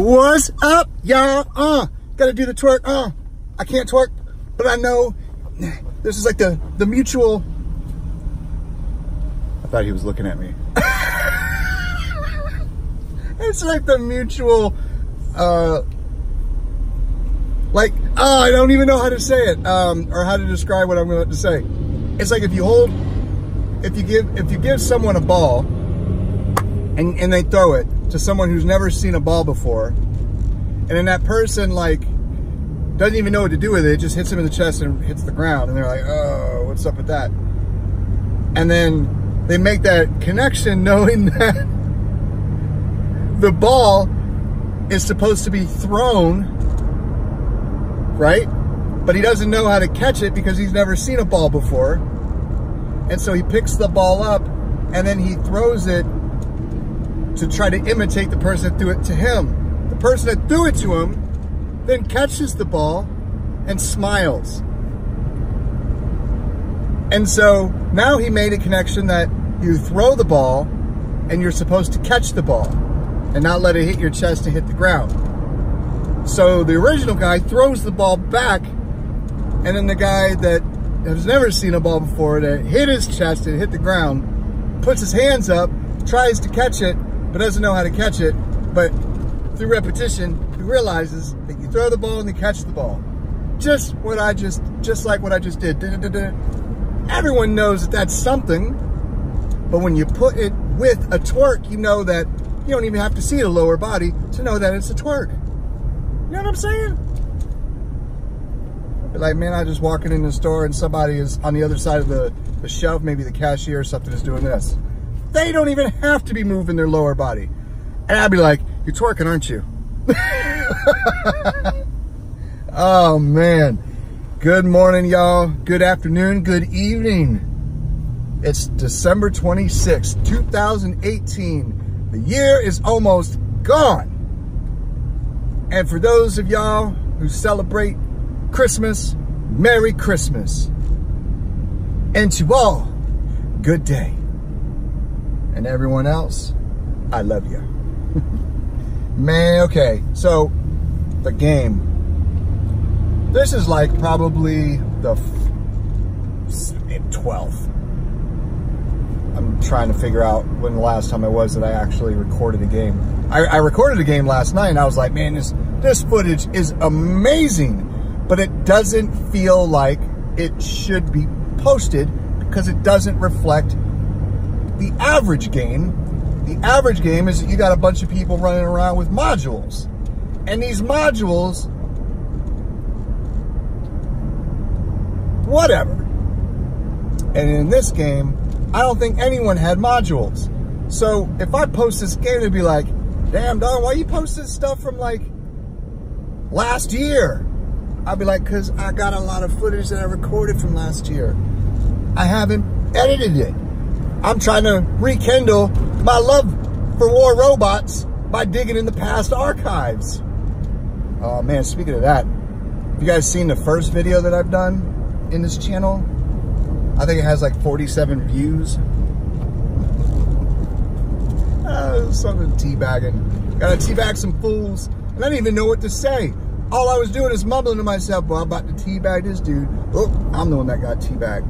What's up, y'all? Gotta do the twerk. I can't twerk, but I know this is like the mutual. I thought he was looking at me. It's like the mutual, like, I don't even know how to say it, or how to describe what I'm going to say. It's like if you give someone a ball and they throw it to someone who's never seen a ball before, and then that person like doesn't even know what to do with it, it just hits them in the chest and hits the ground, and they're like, oh, what's up with that? And then they make that connection knowing that the ball is supposed to be thrown, right? But he doesn't know how to catch it because he's never seen a ball before. And so he picks the ball up and then he throws it to try to imitate the person that threw it to him. The person that threw it to him then catches the ball and smiles. And so now he made a connection that you throw the ball and you're supposed to catch the ball and not let it hit your chest and hit the ground. So the original guy throws the ball back, and then the guy that has never seen a ball before, that hit his chest and hit the ground, puts his hands up, tries to catch it, but doesn't know how to catch it. But through repetition, he realizes that you throw the ball and you catch the ball. Just like what I just did. Everyone knows that that's something, but when you put it with a twerk, you know that you don't even have to see the lower body to know that it's a twerk. You know what I'm saying? Like, man, I just walking in the store and somebody is on the other side of the shelf, maybe the cashier or something is doing this. They don't even have to be moving their lower body. And I'd be like, you're twerking, aren't you? Oh, man. Good morning, y'all. Good afternoon. Good evening. It's December 26th, 2018. The year is almost gone. And for those of y'all who celebrate Christmas, Merry Christmas. And to all, good day. And everyone else, I love you. Man, okay, so the game. This is like probably the 12th. I'm trying to figure out when the last time I was that I actually recorded a game. I recorded a game last night and I was like, man, this footage is amazing, but it doesn't feel like it should be posted because it doesn't reflect the average game. The average game is that you got a bunch of people running around with modules, and these modules, whatever. And in this game, I don't think anyone had modules. So if I post this game, it'd be like, damn, dog, why you post this stuff from like last year? I'd be like, because I got a lot of footage that I recorded from last year. I haven't edited it. I'm trying to rekindle my love for War Robots by digging in the past archives. Oh man, speaking of that, you guys seen the first video that I've done in this channel? I think it has like 47 views. Something teabagging. Gotta teabag some fools. And I didn't even know what to say. All I was doing is mumbling to myself, well, I'm about to teabag this dude. Oh, I'm the one that got teabagged.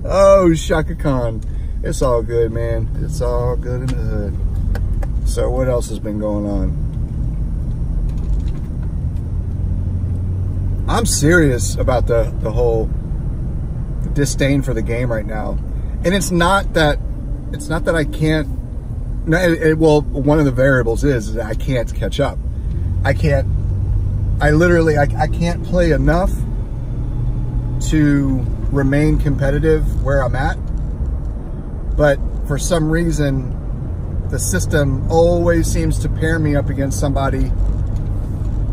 Oh, Shaka Khan. It's all good, man. It's all good in the hood. So what else has been going on? I'm serious about the whole disdain for the game right now. And it's not that I can't, well, one of the variables is that I can't catch up. I can't play enough to remain competitive where I'm at. But for some reason, the system always seems to pair me up against somebody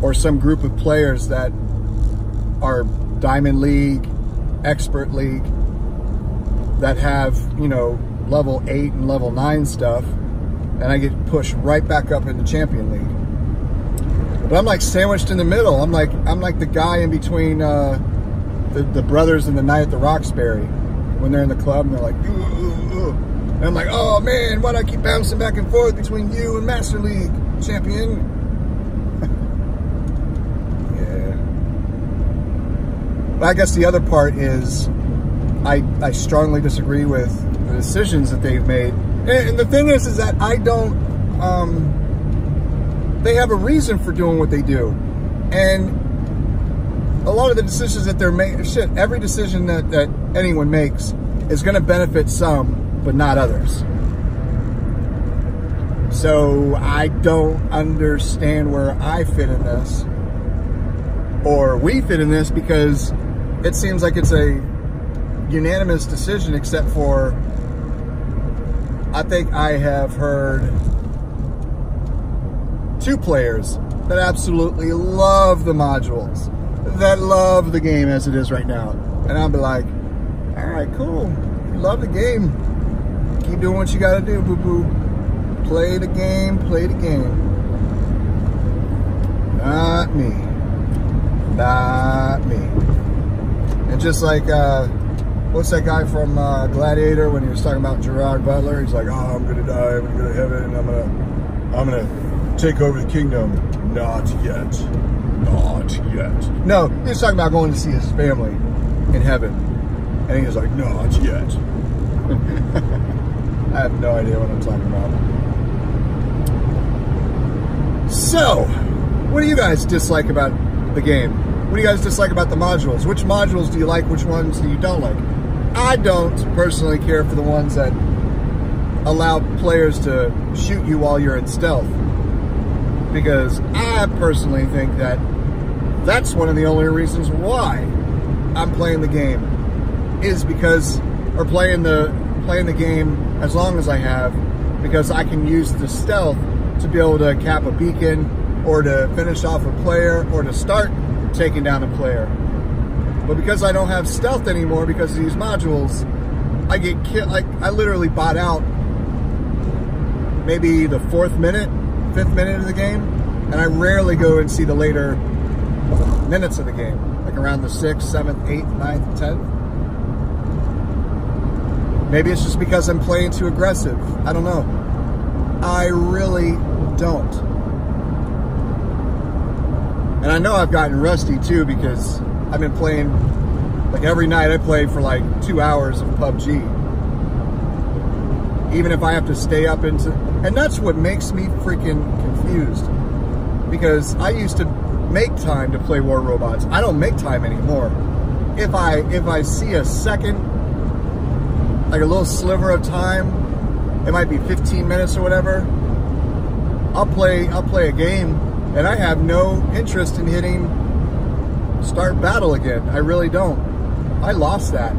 or some group of players that are Diamond League, Expert League, that have, you know, level 8 and level 9 stuff, and I get pushed right back up in the Champion League. But I'm like sandwiched in the middle. I'm like the guy in between the brothers in the Night at the Roxbury when they're in the club and they're like, ooh, ooh, ooh. And I'm like, oh man, why do I keep bouncing back and forth between you and Master League champion? Yeah. But I guess the other part is I strongly disagree with the decisions that they've made. And the thing is that I don't, they have a reason for doing what they do. And a lot of the decisions that they're making, every decision that anyone makes is going to benefit some, but not others. So I don't understand where I fit in this, or we fit in this, because it seems like it's a unanimous decision, except for, I think I have heard 2 players that absolutely love the modules, that love the game as it is right now. And I'll be like, all right, cool. You love the game. Keep doing what you got to do, boo-boo. Play the game, play the game. Not me. Not me. And just like, what's that guy from Gladiator when he was talking about Gerard Butler? He's like, oh, I'm going to die, I'm going to go to heaven, I'm going to take over the kingdom. Not yet. Not yet. No, he was talking about going to see his family in heaven. And he was like, not yet. I have no idea what I'm talking about. So, what do you guys dislike about the game? What do you guys dislike about the modules? Which modules do you like? Which ones do you don't like? I don't personally care for the ones that allow players to shoot you while you're in stealth, because I personally think that that's one of the only reasons why I'm playing the game, is because, or playing the game as long as I have, because I can use the stealth to be able to cap a beacon, or to finish off a player, or to start taking down a player. But because I don't have stealth anymore because of these modules, I get killed. Like, I literally bought out maybe the 4th minute, 5th minute of the game, and I rarely go and see the later minutes of the game, like around the 6th, 7th, 8th, 9th, 10th. Maybe it's just because I'm playing too aggressive. I don't know. I really don't. And I know I've gotten rusty too, because I've been playing, like every night I play for like 2 hours of PUBG. Even if I have to stay up into, and that's what makes me freaking confused. Because I used to make time to play War Robots. I don't make time anymore. If I see a second, like a little sliver of time, it might be 15 minutes or whatever, I'll play a game, and I have no interest in hitting start battle again. I really don't. I lost that.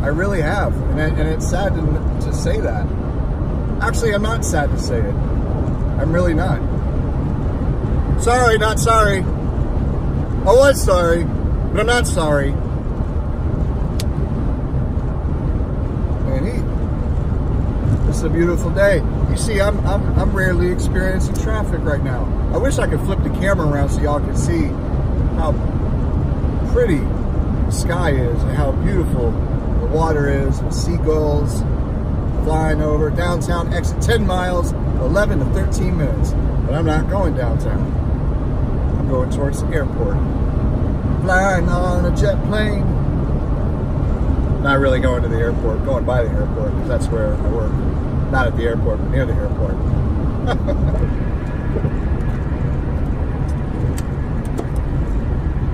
I really have. And it's sad to say that. Actually, I'm not sad to say it. I'm really not. Sorry, not sorry. I was sorry, but I'm not sorry. Man, it's a beautiful day. You see, I'm rarely experiencing traffic right now. I wish I could flip the camera around so y'all can see how pretty the sky is and how beautiful the water is, and seagulls flying over. Downtown, exit 10 miles, 11 to 13 minutes. But I'm not going downtown. I'm going towards the airport. Flying on a jet plane. Not really going to the airport, going by the airport, because that's where I work. Not at the airport, but near the airport.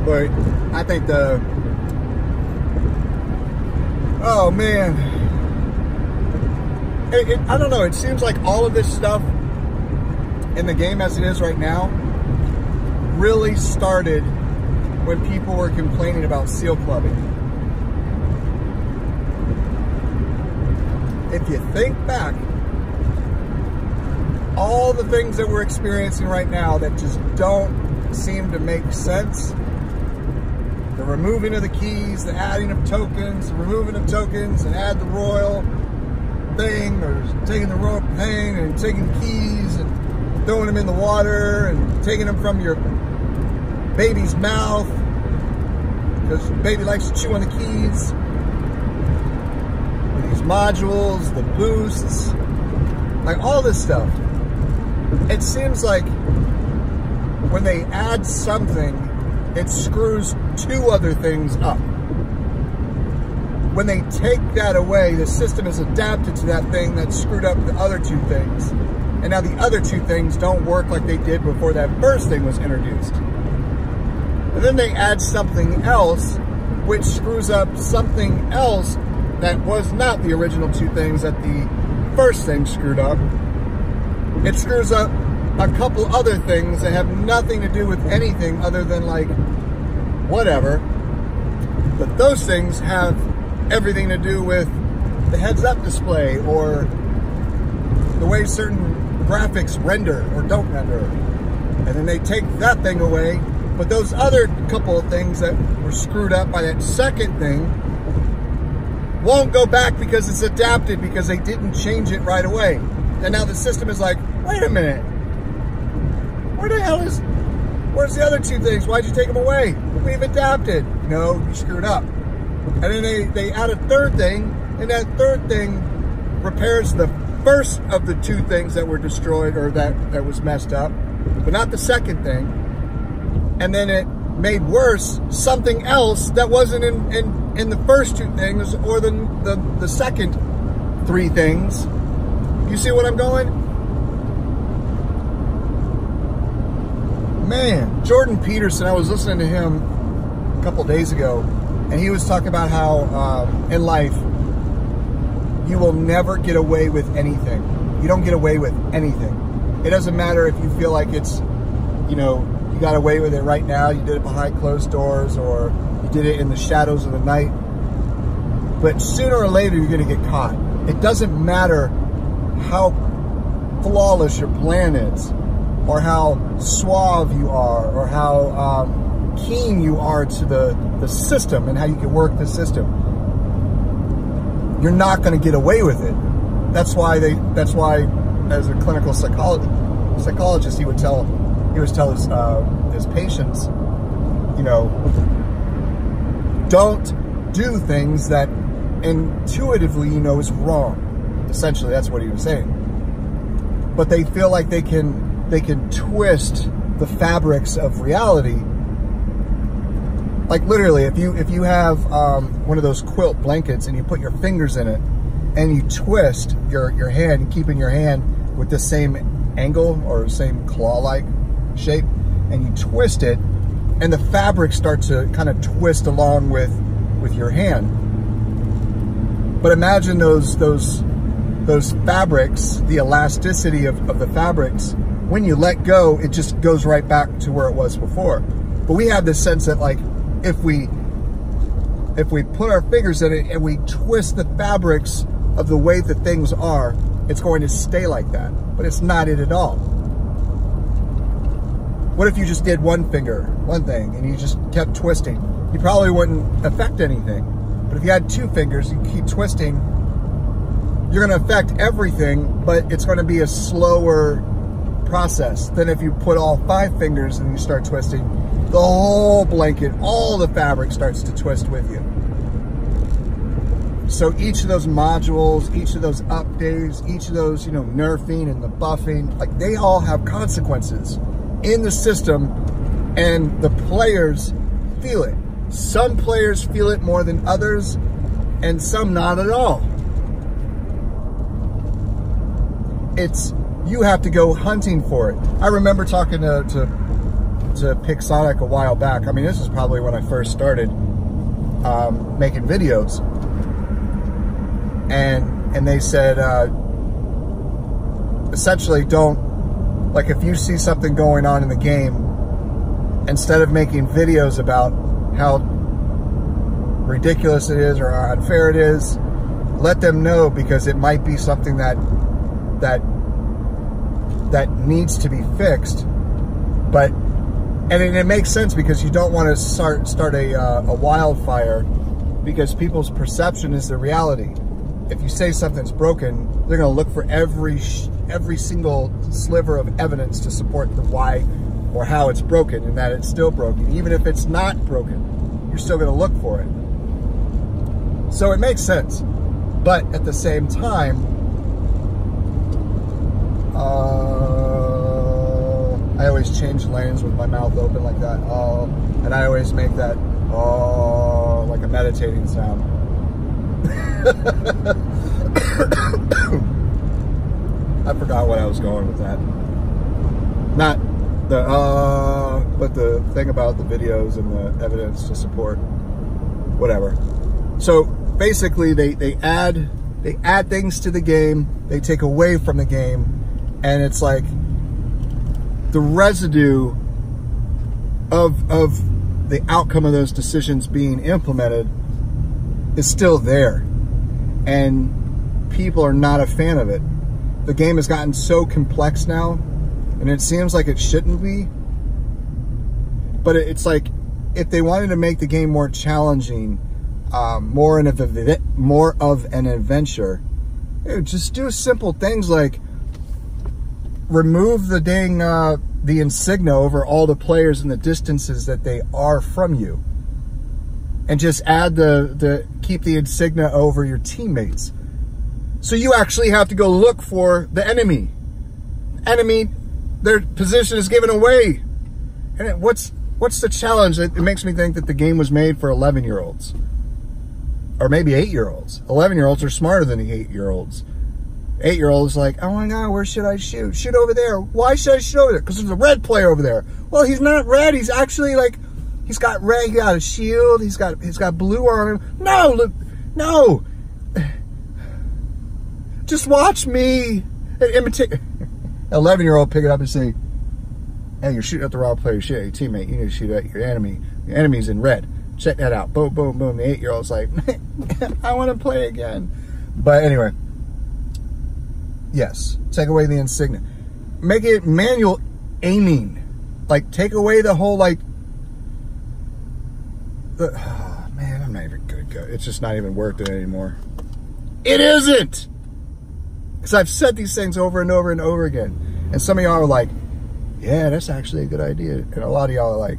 But I think oh man, I don't know, it seems like all of this stuff in the game as it is right now really started when people were complaining about seal clubbing. If you think back, all the things that we're experiencing right now that just don't seem to make sense, the removing of the keys, the adding of tokens, the removing of tokens, and add the royal thing, or taking the royal thing and taking keys and throwing them in the water and taking them from your baby's mouth because the baby likes to chew on the keys. These those modules, the boosts, like all this stuff. It seems like when they add something, it screws two other things up. When they take that away, the system is adapted to that thing that screwed up the other two things. And now the other two things don't work like they did before that first thing was introduced. And then they add something else, which screws up something else that was not the original two things that the first thing screwed up. It screws up a couple other things that have nothing to do with anything other than like whatever. But those things have everything to do with the heads-up display or the way certain graphics render or don't render. And then they take that thing away, but those other couple of things that were screwed up by that second thing won't go back because it's adapted, because they didn't change it right away. And now the system is like, wait a minute, where's the other two things? Why'd you take them away? We've adapted. No, you screwed up. And then they add a third thing, and that third thing repairs the first of the two things that were destroyed or that was messed up, but not the second thing. And then it made worse something else that wasn't in the first two things or the second three things. You see what I'm going? Man, Jordan Peterson, I was listening to him a couple days ago, and he was talking about how in life, you will never get away with anything. You don't get away with anything. It doesn't matter if you feel like it's, you know, you got away with it right now, you did it behind closed doors, or you did it in the shadows of the night. But sooner or later, you're gonna get caught. It doesn't matter how flawless your plan is, or how suave you are, or how keen you are to the system and how you can work the system. You're not going to get away with it. That's why as a clinical psychologist, he would tell his patients, you know, don't do things that intuitively you know is wrong. Essentially, that's what he was saying. But they feel like they can twist the fabrics of reality. Like literally, if you have one of those quilt blankets and you put your fingers in it and you twist your hand, keeping your hand with the same angle or same claw-like shape, and you twist it, and the fabric starts to kind of twist along with your hand. But imagine those fabrics, the elasticity of the fabrics, when you let go, it just goes right back to where it was before. But we have this sense that like, if we put our fingers in it and we twist the fabrics of the way that things are, it's going to stay like that. But it's not it at all. What if you just did one thing, and you just kept twisting? You probably wouldn't affect anything. But if you had two fingers, you keep twisting, you're going to affect everything, but it's going to be a slower process than if you put all 5 fingers and you start twisting. The whole blanket, all the fabric starts to twist with you. So each of those modules, each of those updates, each of those, you know, nerfing and the buffing, like they all have consequences in the system, and the players feel it. Some players feel it more than others, and some not at all. You have to go hunting for it. I remember talking to Pixonic a while back. I mean, this is probably when I first started making videos, and they said essentially, don't, like, if you see something going on in the game, instead of making videos about how ridiculous it is or how unfair it is, let them know, because it might be something that needs to be fixed. But and it makes sense, because you don't want to start a wildfire, because people's perception is the reality. If you say something's broken, they're going to look for every single sliver of evidence to support the why or how it's broken, and that it's still broken. Even if it's not broken, you're still going to look for it. So it makes sense. But at the same time, I always change lanes with my mouth open like that. Oh, and I always make that, oh, like a meditating sound. I forgot what I was going with that. Not the, but the thing about the videos and the evidence to support, whatever. So basically they add things to the game, they take away from the game, and it's like the residue of the outcome of those decisions being implemented is still there, and people are not a fan of it. The game has gotten so complex now, and it seems like it shouldn't be, but it's like if they wanted to make the game more challenging, more of an adventure, just do simple things like remove the dang the insignia over all the players and the distances that they are from you, and just add keep the insignia over your teammates, so you actually have to go look for the enemy. Their position is given away, and what's the challenge? It makes me think that the game was made for 11-year-olds. Or maybe 8-year-olds. 11-year-olds are smarter than the 8-year-olds. 8-year-olds like, oh my God, where should I shoot? Shoot over there. Why should I shoot over there? Because there's a red player over there. Well, he's not red. He's actually like, he's got red. He got a shield. He's got blue on him. No, look, no. Just watch me. Imitate. 11-year-old pick it up and say, hey, you're shooting at the wrong player. You're shooting at your teammate. You need to shoot at your enemy. Your enemy's in red. Check that out. Boom, boom, boom. The 8-year-old's like, I want to play again. But anyway, yes, take away the insignia. Make it manual aiming. Like, take away the whole, like, oh, man, I'm not even good. It's just not even working anymore. It isn't! Because I've said these things over and over and over again. And some of y'all are like, yeah, that's actually a good idea. And a lot of y'all are like,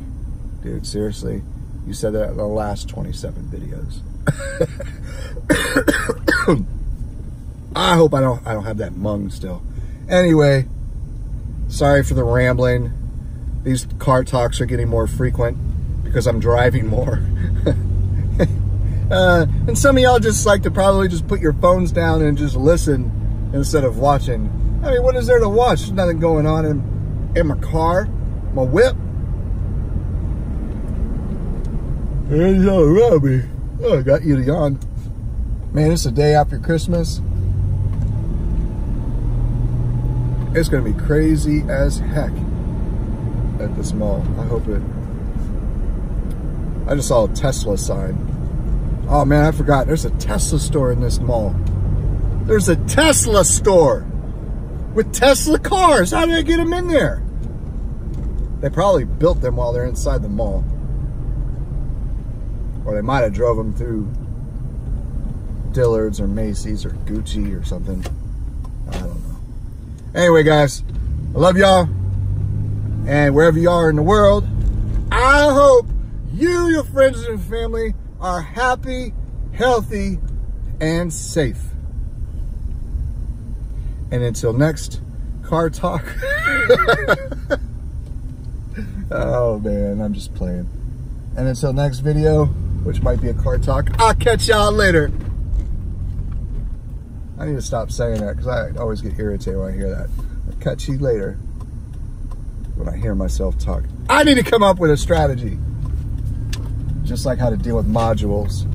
dude, seriously? You said that in the last 27 videos. I hope I don't have that mung still. Anyway, sorry for the rambling. These car talks are getting more frequent because I'm driving more. And some of y'all just like to probably just put your phones down and just listen instead of watching. I mean, what is there to watch? There's nothing going on in my car, my whip. And y'all around me. Oh, I got you to yawn. Man, it's the day after Christmas. It's going to be crazy as heck at this mall. I hope it... I just saw a Tesla sign. Oh man, I forgot. There's a Tesla store in this mall. There's a Tesla store with Tesla cars. How did I get them in there? They probably built them while they're inside the mall. Or they might have drove them through Dillard's or Macy's or Gucci or something. I don't know. Anyway, guys, I love y'all. And wherever you are in the world, I hope you, your friends and family are happy, healthy, and safe. And until next car talk. Oh man, I'm just playing. And until next video, which might be a car talk, I'll catch y'all later. I need to stop saying that because I always get irritated when I hear that. I'll catch you later when I hear myself talk. I need to come up with a strategy. Just like how to deal with modules.